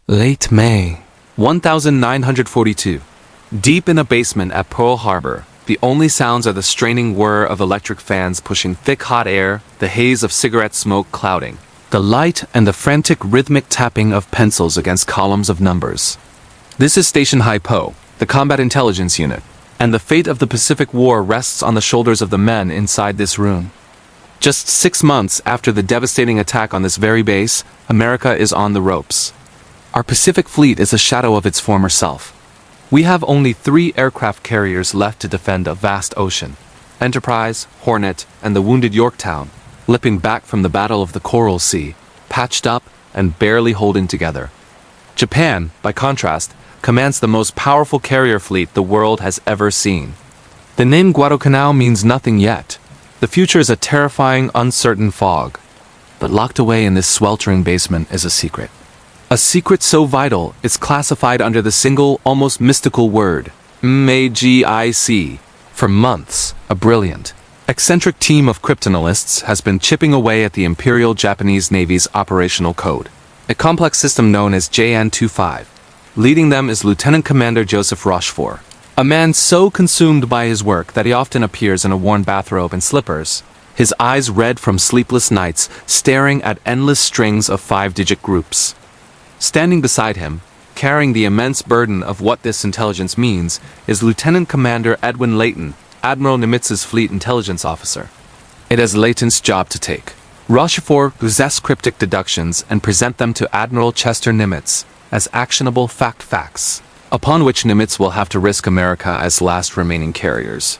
Late May, 1942. Deep in a basement at Pearl Harbor, the only sounds are the straining whir of electric fans pushing thick hot air, the haze of cigarette smoke clouding, the light and the frantic rhythmic tapping of pencils against columns of numbers. This is Station HYPO, the combat intelligence unit, and the fate of the Pacific War rests on the shoulders of the men inside this room. Just 6 months after the devastating attack on this very base, America is on the ropes. Our Pacific Fleet is a shadow of its former self. We have only 3 aircraft carriers left to defend a vast ocean: Enterprise, Hornet, and the wounded Yorktown, limping back from the Battle of the Coral Sea, patched up and barely holding together. Japan, by contrast, commands the most powerful carrier fleet the world has ever seen. The name Guadalcanal means nothing yet. The future is a terrifying, uncertain fog. But locked away in this sweltering basement is a secret. A secret so vital, it's classified under the single, almost mystical word, MAGIC. For months, a brilliant, eccentric team of cryptanalysts has been chipping away at the Imperial Japanese Navy's operational code, a complex system known as JN-25. Leading them is Lieutenant Commander Joseph Rochefort, a man so consumed by his work that he often appears in a worn bathrobe and slippers, his eyes red from sleepless nights, staring at endless strings of 5-digit groups. Standing beside him, carrying the immense burden of what this intelligence means, is Lieutenant Commander Edwin Layton, Admiral Nimitz's fleet intelligence officer. It is Layton's job to take Rochefort possess cryptic deductions and present them to Admiral Chester Nimitz as actionable facts, upon which Nimitz will have to risk America as last remaining carriers.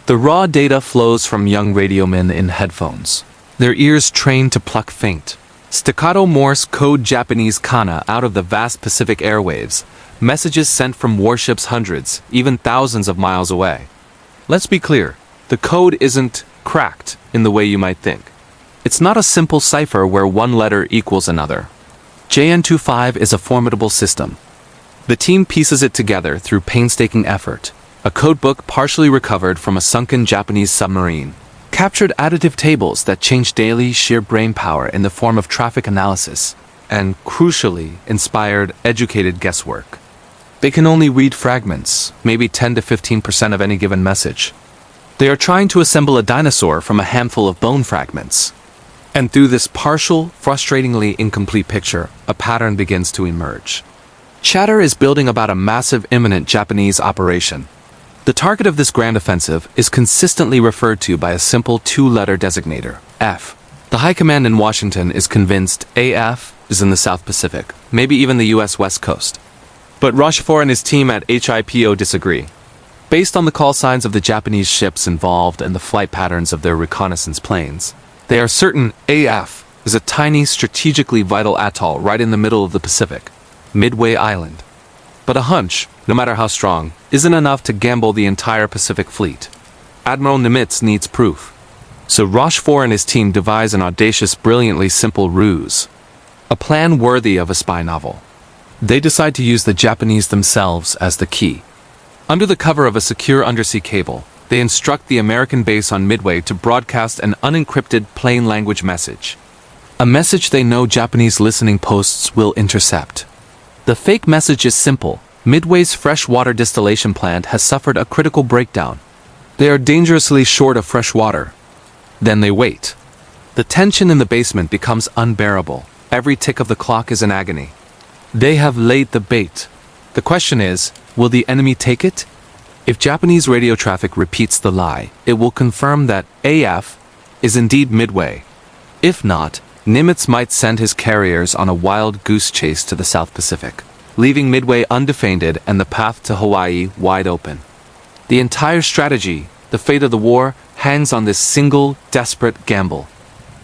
The raw data flows from young radiomen in headphones, their ears trained to pluck faint, staccato Morse code Japanese kana out of the vast Pacific airwaves, messages sent from warships hundreds, even thousands of miles away. Let's be clear, the code isn't cracked in the way you might think. It's not a simple cipher where one letter equals another. JN-25 is a formidable system. The team pieces it together through painstaking effort. A codebook partially recovered from a sunken Japanese submarine captured additive tables that change daily sheer brain power in the form of traffic analysis, and, crucially, inspired educated guesswork. They can only read fragments, maybe 10 to 15% of any given message. They are trying to assemble a dinosaur from a handful of bone fragments. And through this partial, frustratingly incomplete picture, a pattern begins to emerge. Chatter is building about a massive imminent Japanese operation. The target of this grand offensive is consistently referred to by a simple 2-letter designator, F. The High Command in Washington is convinced AF is in the South Pacific, maybe even the US West Coast. But Rochefort and his team at HYPO disagree. Based on the call signs of the Japanese ships involved and the flight patterns of their reconnaissance planes, they are certain AF is a tiny, strategically vital atoll right in the middle of the Pacific, Midway Island. But a hunch, no matter how strong, isn't enough to gamble the entire Pacific Fleet. Admiral Nimitz needs proof. So Rochefort and his team devise an audacious, brilliantly simple ruse. A plan worthy of a spy novel. They decide to use the Japanese themselves as the key. Under the cover of a secure undersea cable, they instruct the American base on Midway to broadcast an unencrypted plain language message. A message they know Japanese listening posts will intercept. The fake message is simple. Midway's freshwater distillation plant has suffered a critical breakdown. They are dangerously short of fresh water. Then they wait. The tension in the basement becomes unbearable. Every tick of the clock is an agony. They have laid the bait. The question is, will the enemy take it? If Japanese radio traffic repeats the lie, it will confirm that AF is indeed Midway. If not, Nimitz might send his carriers on a wild goose chase to the South Pacific, leaving Midway undefended and the path to Hawaii wide open. The entire strategy, the fate of the war, hangs on this single, desperate gamble.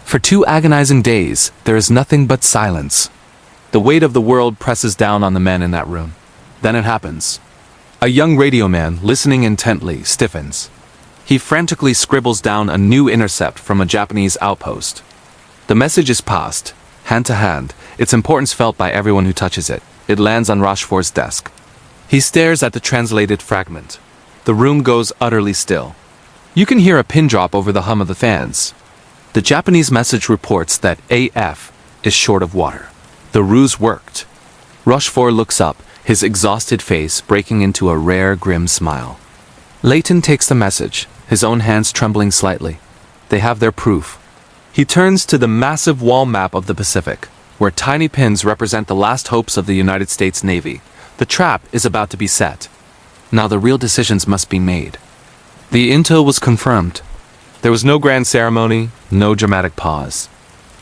For 2 agonizing days, there is nothing but silence. The weight of the world presses down on the men in that room. Then it happens. A young radio man, listening intently, stiffens. He frantically scribbles down a new intercept from a Japanese outpost. The message is passed, hand to hand, its importance felt by everyone who touches it. It lands on Rochefort's desk. He stares at the translated fragment. The room goes utterly still. You can hear a pin drop over the hum of the fans. The Japanese message reports that AF is short of water. The ruse worked. Rochefort looks up, his exhausted face breaking into a rare, grim smile. Layton takes the message, his own hands trembling slightly. They have their proof. He turns to the massive wall map of the Pacific, where tiny pins represent the last hopes of the United States Navy. The trap is about to be set. Now the real decisions must be made. The intel was confirmed. There was no grand ceremony, no dramatic pause.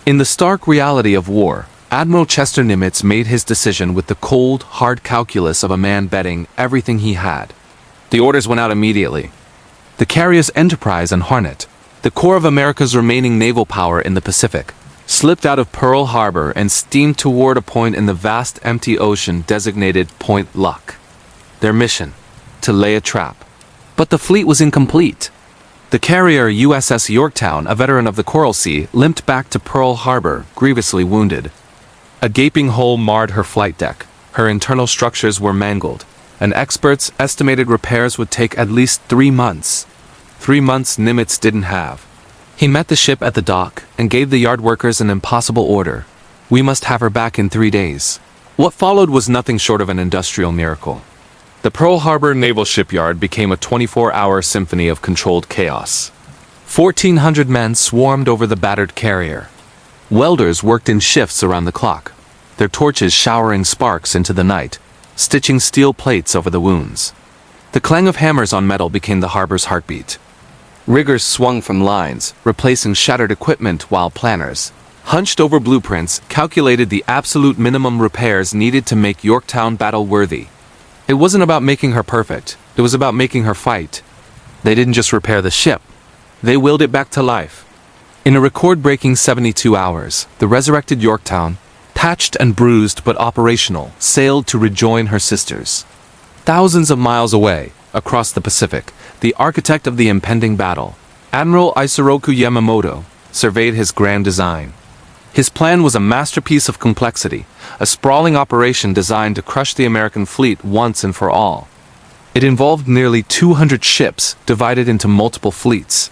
In the stark reality of war, Admiral Chester Nimitz made his decision with the cold, hard calculus of a man betting everything he had. The orders went out immediately. The carriers Enterprise and Hornet, the core of America's remaining naval power in the Pacific, slipped out of Pearl Harbor and steamed toward a point in the vast empty ocean designated Point Luck. Their mission: to lay a trap. But the fleet was incomplete. The carrier USS Yorktown, a veteran of the Coral Sea, limped back to Pearl Harbor, grievously wounded. A gaping hole marred her flight deck. Her internal structures were mangled, and experts estimated repairs would take at least 3 months. 3 months Nimitz didn't have. He met the ship at the dock and gave the yard workers an impossible order. We must have her back in 3 days. What followed was nothing short of an industrial miracle. The Pearl Harbor Naval Shipyard became a 24-hour symphony of controlled chaos. 1,400 men swarmed over the battered carrier. Welders worked in shifts around the clock, their torches showering sparks into the night, stitching steel plates over the wounds. The clang of hammers on metal became the harbor's heartbeat. Riggers swung from lines, replacing shattered equipment, while planners, hunched over blueprints, calculated the absolute minimum repairs needed to make Yorktown battle-worthy. It wasn't about making her perfect, it was about making her fight. They didn't just repair the ship, they willed it back to life. In a record-breaking 72 hours, the resurrected Yorktown, patched and bruised but operational, sailed to rejoin her sisters. Thousands of miles away, across the Pacific, the architect of the impending battle, Admiral Isoroku Yamamoto, surveyed his grand design. His plan was a masterpiece of complexity, a sprawling operation designed to crush the American fleet once and for all. It involved nearly 200 ships divided into multiple fleets.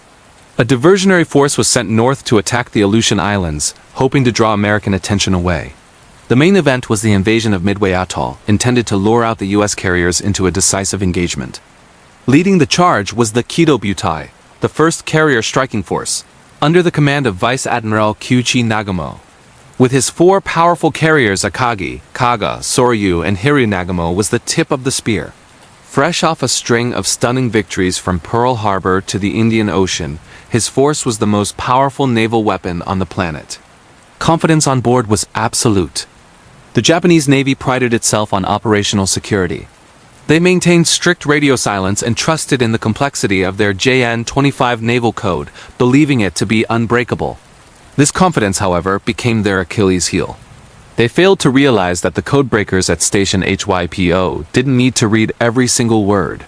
A diversionary force was sent north to attack the Aleutian Islands, hoping to draw American attention away. The main event was the invasion of Midway Atoll, intended to lure out the U.S. carriers into a decisive engagement. Leading the charge was the Codebreaking, the first carrier striking force, under the command of Vice Admiral Kyuichi Nagamo. With his 4 powerful carriers Akagi, Kaga, Soryu, and Hiryu, Nagamo was the tip of the spear. Fresh off a string of stunning victories from Pearl Harbor to the Indian Ocean, his force was the most powerful naval weapon on the planet. Confidence on board was absolute. The Japanese Navy prided itself on operational security. They maintained strict radio silence and trusted in the complexity of their JN-25 naval code, believing it to be unbreakable. This confidence, however, became their Achilles heel. They failed to realize that the codebreakers at Station HYPO didn't need to read every single word.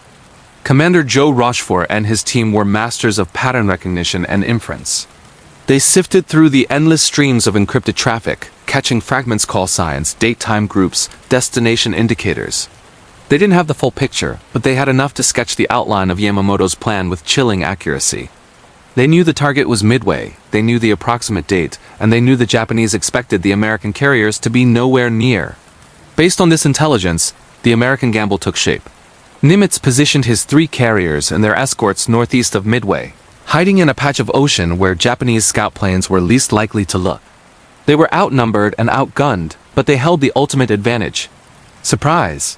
Commander Joe Rochefort and his team were masters of pattern recognition and inference. They sifted through the endless streams of encrypted traffic, catching fragments, call signs, date-time groups, destination indicators. They didn't have the full picture, but they had enough to sketch the outline of Yamamoto's plan with chilling accuracy. They knew the target was Midway, they knew the approximate date, and they knew the Japanese expected the American carriers to be nowhere near. Based on this intelligence, the American gamble took shape. Nimitz positioned his 3 carriers and their escorts northeast of Midway, hiding in a patch of ocean where Japanese scout planes were least likely to look. They were outnumbered and outgunned, but they held the ultimate advantage: surprise.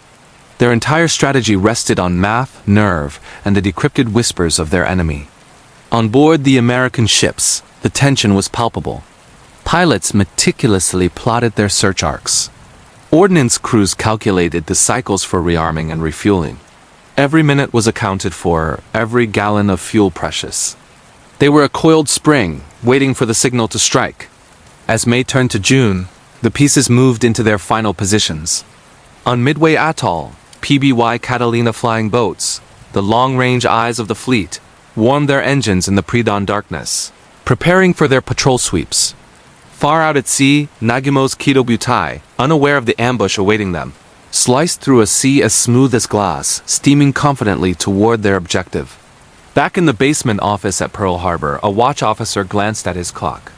Their entire strategy rested on math, nerve, and the decrypted whispers of their enemy. On board the American ships, the tension was palpable. Pilots meticulously plotted their search arcs. Ordnance crews calculated the cycles for rearming and refueling. Every minute was accounted for, every gallon of fuel precious. They were a coiled spring, waiting for the signal to strike. As May turned to June, the pieces moved into their final positions. On Midway Atoll, PBY Catalina flying boats, the long-range eyes of the fleet, warmed their engines in the pre-dawn darkness, preparing for their patrol sweeps. Far out at sea, Nagumo's Codebreaking, unaware of the ambush awaiting them, sliced through a sea as smooth as glass, steaming confidently toward their objective. Back in the basement office at Pearl Harbor, a watch officer glanced at his clock.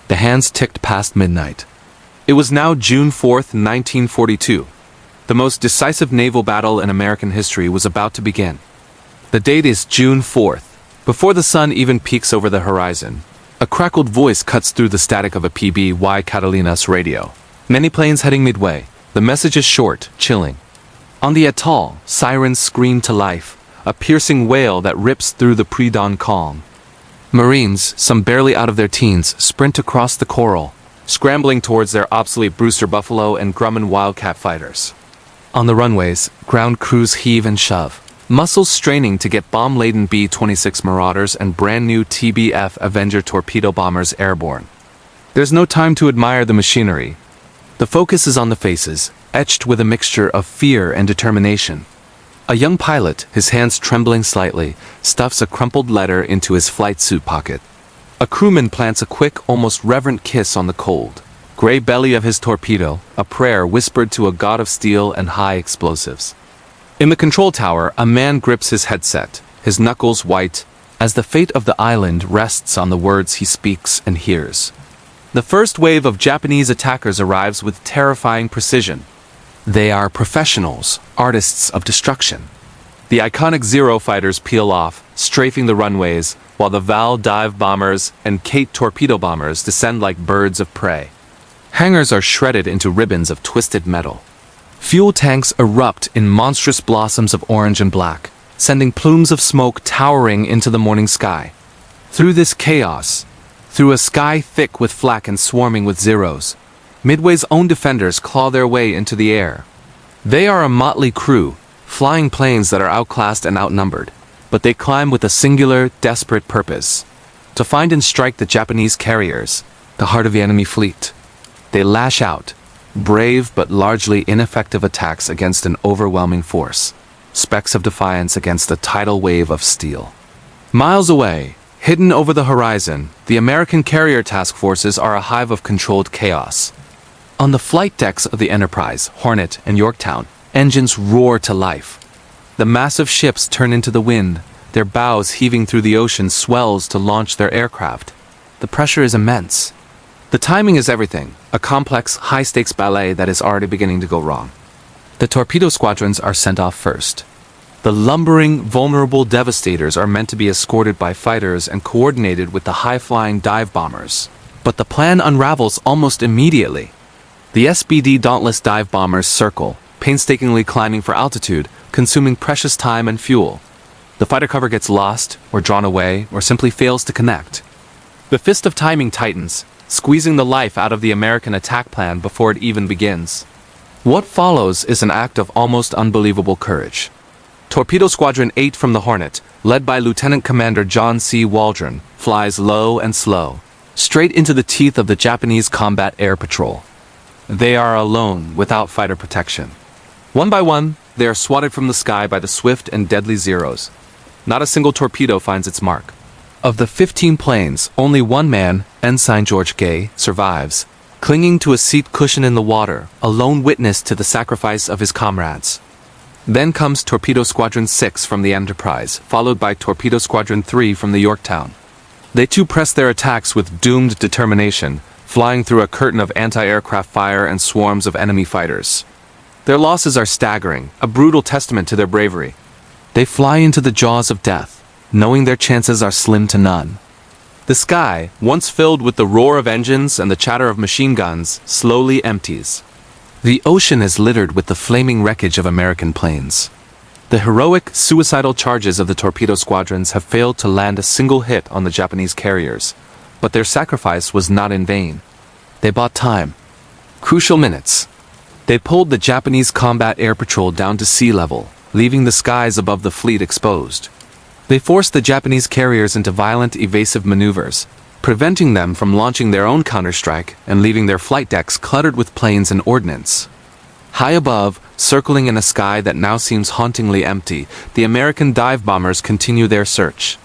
The hands ticked past midnight. It was now June 4th, 1942, The most decisive naval battle in American history was about to begin. The date is June 4th. Before the sun even peeks over the horizon, a crackled voice cuts through the static of a PBY Catalina's radio. Many planes heading Midway. The message is short, chilling. On the atoll, sirens scream to life, a piercing wail that rips through the pre-dawn calm. Marines, some barely out of their teens, sprint across the coral, scrambling towards their obsolete Brewster Buffalo and Grumman Wildcat fighters. On the runways, ground crews heave and shove, muscles straining to get bomb-laden B-26 Marauders and brand-new TBF Avenger torpedo bombers airborne. There's no time to admire the machinery. The focus is on the faces, etched with a mixture of fear and determination. A young pilot, his hands trembling slightly, stuffs a crumpled letter into his flight suit pocket. A crewman plants a quick, almost reverent kiss on the cold gray belly of his torpedo, a prayer whispered to a god of steel and high explosives. In the control tower, a man grips his headset, his knuckles white, as the fate of the island rests on the words he speaks and hears. The first wave of Japanese attackers arrives with terrifying precision. They are professionals, artists of destruction. The iconic Zero fighters peel off, strafing the runways, while the Val dive bombers and Kate torpedo bombers descend like birds of prey. Hangars are shredded into ribbons of twisted metal. Fuel tanks erupt in monstrous blossoms of orange and black, sending plumes of smoke towering into the morning sky. Through this chaos, through a sky thick with flak and swarming with Zeros, Midway's own defenders claw their way into the air. They are a motley crew, flying planes that are outclassed and outnumbered, but they climb with a singular, desperate purpose: to find and strike the Japanese carriers, the heart of the enemy fleet. They lash out, brave but largely ineffective attacks against an overwhelming force, specks of defiance against a tidal wave of steel. Miles away, hidden over the horizon, the American carrier task forces are a hive of controlled chaos. On the flight decks of the Enterprise, Hornet, and Yorktown, engines roar to life. The massive ships turn into the wind, their bows heaving through the ocean swells to launch their aircraft. The pressure is immense. The timing is everything, a complex, high-stakes ballet that is already beginning to go wrong. The torpedo squadrons are sent off first. The lumbering, vulnerable devastators are meant to be escorted by fighters and coordinated with the high-flying dive bombers. But the plan unravels almost immediately. The SBD dauntless dive bombers circle, painstakingly climbing for altitude, consuming precious time and fuel. The fighter cover gets lost, or drawn away, or simply fails to connect. The fist of timing tightens, squeezing the life out of the American attack plan before it even begins. What follows is an act of almost unbelievable courage. Torpedo Squadron 8 from the Hornet, led by Lieutenant Commander John C. Waldron, flies low and slow, straight into the teeth of the Japanese Combat Air Patrol. They are alone, without fighter protection. One by one, they are swatted from the sky by the swift and deadly Zeros. Not a single torpedo finds its mark. Of the 15 planes, only one man, Ensign George Gay, survives, clinging to a seat cushion in the water, a lone witness to the sacrifice of his comrades. Then comes Torpedo Squadron 6 from the Enterprise, followed by Torpedo Squadron 3 from the Yorktown. They too press their attacks with doomed determination, flying through a curtain of anti-aircraft fire and swarms of enemy fighters. Their losses are staggering, a brutal testament to their bravery. They fly into the jaws of death, knowing their chances are slim to none. The sky, once filled with the roar of engines and the chatter of machine guns, slowly empties. The ocean is littered with the flaming wreckage of American planes. The heroic, suicidal charges of the torpedo squadrons have failed to land a single hit on the Japanese carriers, but their sacrifice was not in vain. They bought time. Crucial minutes. They pulled the Japanese Combat Air Patrol down to sea level, leaving the skies above the fleet exposed. They forced the Japanese carriers into violent, evasive maneuvers, preventing them from launching their own counterstrike and leaving their flight decks cluttered with planes and ordnance. High above, circling in a sky that now seems hauntingly empty, the American dive bombers continue their search.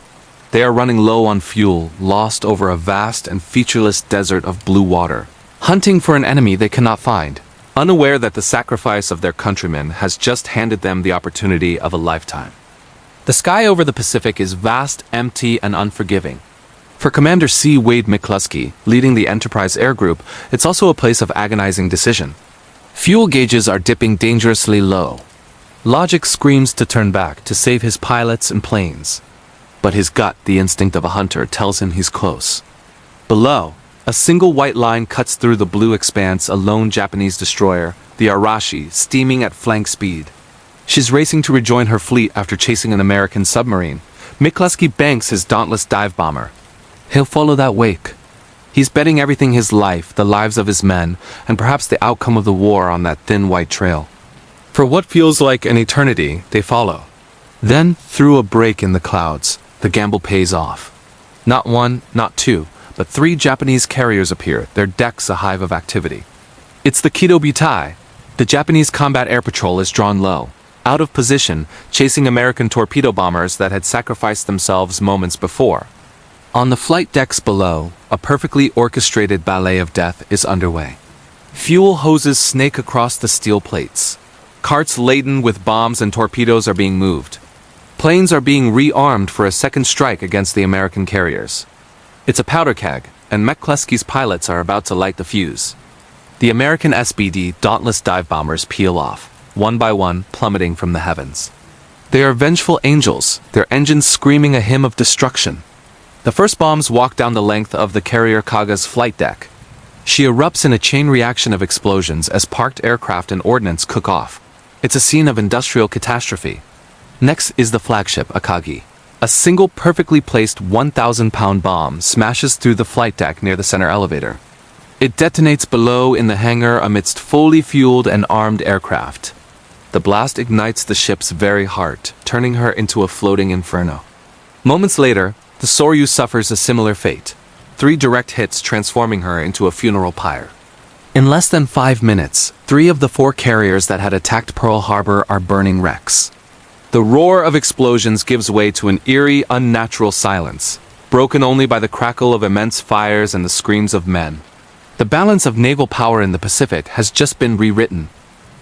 They are running low on fuel, lost over a vast and featureless desert of blue water, hunting for an enemy they cannot find, unaware that the sacrifice of their countrymen has just handed them the opportunity of a lifetime. The sky over the Pacific is vast, empty, and unforgiving. For Commander C. Wade McCluskey, leading the Enterprise Air Group, it's also a place of agonizing decision. Fuel gauges are dipping dangerously low. Logic screams to turn back to save his pilots and planes. But his gut, the instinct of a hunter, tells him he's close. Below, a single white line cuts through the blue expanse, a lone Japanese destroyer, the Arashi, steaming at flank speed. She's racing to rejoin her fleet after chasing an American submarine. McCluskey banks his dauntless dive bomber. He'll follow that wake. He's betting everything, his life, the lives of his men, and perhaps the outcome of the war on that thin white trail. For what feels like an eternity, they follow. Then, through a break in the clouds, the gamble pays off. Not one, not two, but 3 Japanese carriers appear, their decks a hive of activity. It's the WWII. The Japanese combat air patrol is drawn low, out of position, chasing American torpedo bombers that had sacrificed themselves moments before. On the flight decks below, a perfectly orchestrated ballet of death is underway. Fuel hoses snake across the steel plates. Carts laden with bombs and torpedoes are being moved. Planes are being rearmed for a second strike against the American carriers. It's a powder keg, and McCluskey's pilots are about to light the fuse. The American SBD dauntless dive bombers peel off, one by one plummeting from the heavens. They are vengeful angels, their engines screaming a hymn of destruction. The first bombs walk down the length of the carrier Kaga's flight deck. She erupts in a chain reaction of explosions as parked aircraft and ordnance cook off. It's a scene of industrial catastrophe. Next is the flagship Akagi. A single perfectly placed 1,000-pound bomb smashes through the flight deck near the center elevator. It detonates below in the hangar amidst fully fueled and armed aircraft. The blast ignites the ship's very heart, turning her into a floating inferno. Moments later, the Soryu suffers a similar fate, 3 direct hits transforming her into a funeral pyre. In less than 5 minutes, 3 of the 4 carriers that had attacked Pearl Harbor are burning wrecks. The roar of explosions gives way to an eerie, unnatural silence, broken only by the crackle of immense fires and the screams of men. The balance of naval power in the Pacific has just been rewritten.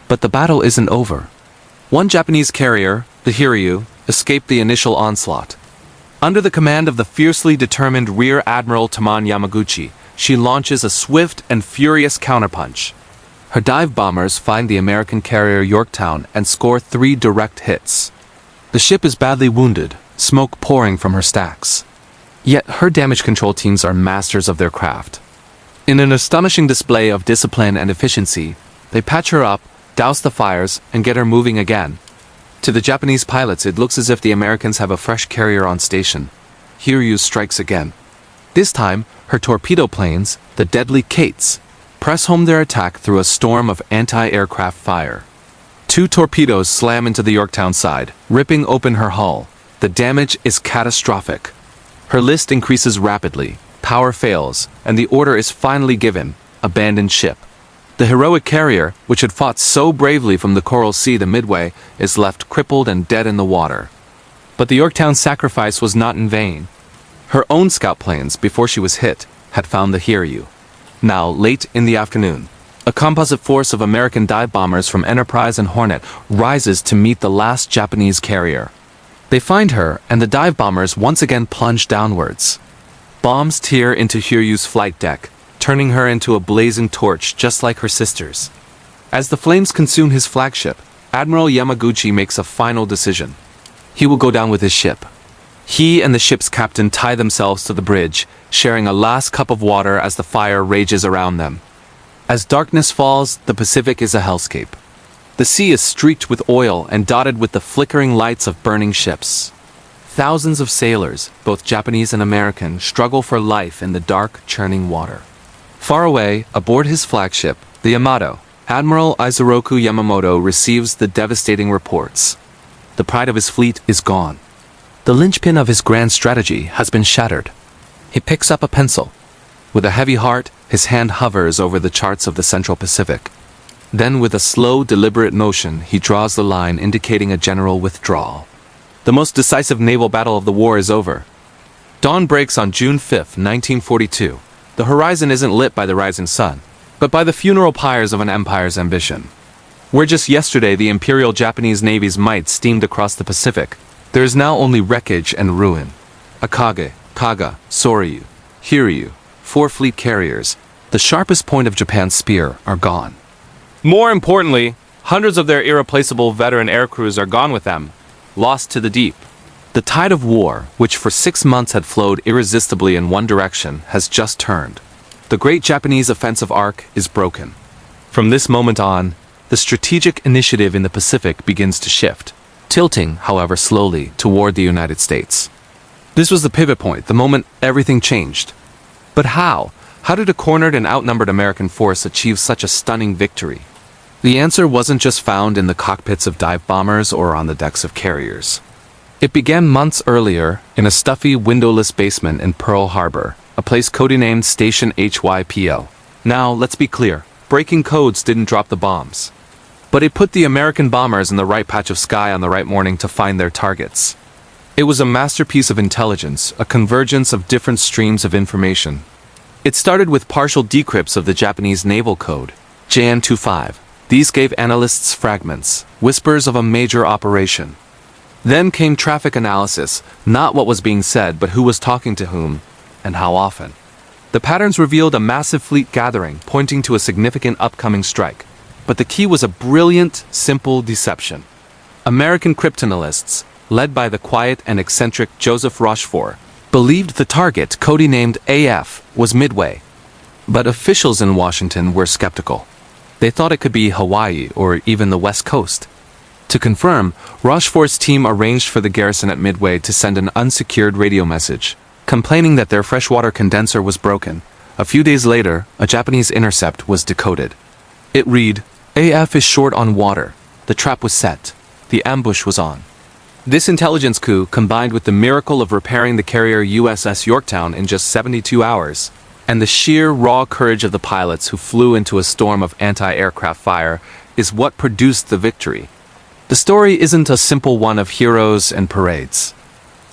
But the battle isn't over. One Japanese carrier, the Hiryu, escaped the initial onslaught. Under the command of the fiercely determined Rear Admiral Taman Yamaguchi, she launches a swift and furious counterpunch. Her dive bombers find the American carrier Yorktown and score 3 direct hits. The ship is badly wounded, smoke pouring from her stacks. Yet her damage control teams are masters of their craft. In an astonishing display of discipline and efficiency, they patch her up, douse the fires, and get her moving again. To the Japanese pilots, it looks as if the Americans have a fresh carrier on station. Hiryu strikes again. This time, her torpedo planes, the deadly Kates, press home their attack through a storm of anti-aircraft fire. 2 torpedoes slam into the Yorktown side, ripping open her hull. The damage is catastrophic. Her list increases rapidly, power fails, and the order is finally given: abandon ship. The heroic carrier, which had fought so bravely from the Coral Sea to Midway, is left crippled and dead in the water. But the Yorktown's sacrifice was not in vain. Her own scout planes, before she was hit, had found the Hiryu. Now, late in the afternoon, a composite force of American dive bombers from Enterprise and Hornet rises to meet the last Japanese carrier. They find her, and the dive bombers once again plunge downwards. Bombs tear into Hiryu's flight deck, turning her into a blazing torch just like her sisters. As the flames consume his flagship, Admiral Yamaguchi makes a final decision. He will go down with his ship. He and the ship's captain tie themselves to the bridge, sharing a last cup of water as the fire rages around them. As darkness falls, the Pacific is a hellscape. The sea is streaked with oil and dotted with the flickering lights of burning ships. Thousands of sailors, both Japanese and American, struggle for life in the dark, churning water. Far away, aboard his flagship, the Yamato, Admiral Isoroku Yamamoto receives the devastating reports. The pride of his fleet is gone. The linchpin of his grand strategy has been shattered. He picks up a pencil. With a heavy heart, his hand hovers over the charts of the Central Pacific. Then, with a slow, deliberate motion, he draws the line indicating a general withdrawal. The most decisive naval battle of the war is over. Dawn breaks on June 5, 1942. The horizon isn't lit by the rising sun, but by the funeral pyres of an empire's ambition. Where just yesterday the Imperial Japanese Navy's might steamed across the Pacific, there is now only wreckage and ruin. Akagi, Kaga, Soryu, Hiryu, 4 fleet carriers, the sharpest point of Japan's spear, are gone. More importantly, hundreds of their irreplaceable veteran aircrews are gone with them, lost to the deep. The tide of war, which for 6 months had flowed irresistibly in one direction, has just turned. The great Japanese offensive arc is broken. From this moment on, the strategic initiative in the Pacific begins to shift, tilting, however slowly, toward the United States. This was the pivot point, the moment everything changed. But how? How did a cornered and outnumbered American force achieve such a stunning victory? The answer wasn't just found in the cockpits of dive bombers or on the decks of carriers. It began months earlier in a stuffy, windowless basement in Pearl Harbor, a place codenamed Station HYPO. Now, let's be clear, breaking codes didn't drop the bombs. But it put the American bombers in the right patch of sky on the right morning to find their targets. It was a masterpiece of intelligence, a convergence of different streams of information. It started with partial decrypts of the Japanese naval code, JN25. These gave analysts fragments, whispers of a major operation. Then came traffic analysis, not what was being said, but who was talking to whom, and how often. The patterns revealed a massive fleet gathering, pointing to a significant upcoming strike. But the key was a brilliant, simple deception. American cryptanalysts, led by the quiet and eccentric Joseph Rochefort, believed the target, codenamed AF, was Midway. But officials in Washington were skeptical. They thought it could be Hawaii or even the West Coast. To confirm, Rochefort's team arranged for the garrison at Midway to send an unsecured radio message, complaining that their freshwater condenser was broken. A few days later, a Japanese intercept was decoded. It read, "AF is short on water. The trap was set. The ambush was on." This intelligence coup, combined with the miracle of repairing the carrier USS Yorktown in just 72 hours, and the sheer raw courage of the pilots who flew into a storm of anti-aircraft fire, is what produced the victory. The story isn't a simple one of heroes and parades.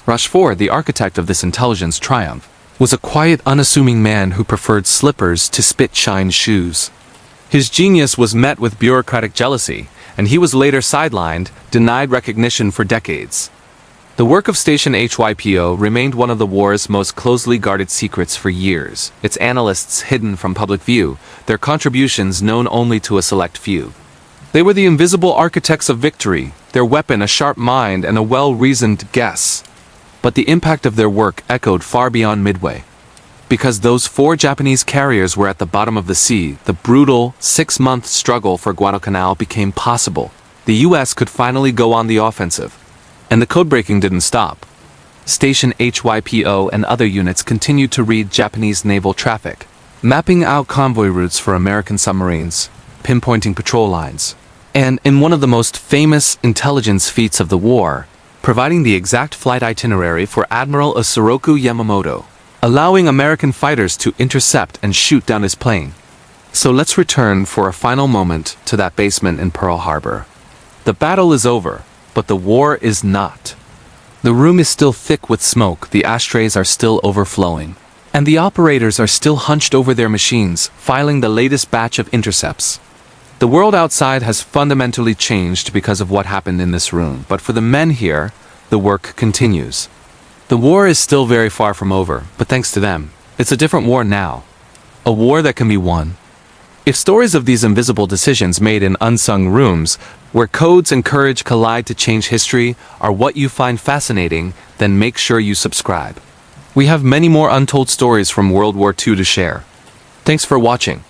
Rochefort, the architect of this intelligence triumph, was a quiet, unassuming man who preferred slippers to spit-shine shoes. His genius was met with bureaucratic jealousy, and he was later sidelined, denied recognition for decades. The work of Station HYPO remained one of the war's most closely guarded secrets for years, its analysts hidden from public view, their contributions known only to a select few. They were the invisible architects of victory, their weapon a sharp mind and a well-reasoned guess. But the impact of their work echoed far beyond Midway. Because those 4 Japanese carriers were at the bottom of the sea, the brutal 6-month struggle for Guadalcanal became possible. The US could finally go on the offensive. And the codebreaking didn't stop. Station HYPO and other units continued to read Japanese naval traffic, mapping out convoy routes for American submarines, pinpointing patrol lines, and in one of the most famous intelligence feats of the war, providing the exact flight itinerary for Admiral Isoroku Yamamoto, allowing American fighters to intercept and shoot down his plane. So let's return for a final moment to that basement in Pearl Harbor. The battle is over, but the war is not. The room is still thick with smoke, the ashtrays are still overflowing, and the operators are still hunched over their machines, filing the latest batch of intercepts. The world outside has fundamentally changed because of what happened in this room, but for the men here, the work continues. The war is still very far from over, but thanks to them, it's a different war now. A war that can be won. If stories of these invisible decisions made in unsung rooms, where codes and courage collide to change history, are what you find fascinating, then make sure you subscribe. We have many more untold stories from World War II to share. Thanks for watching.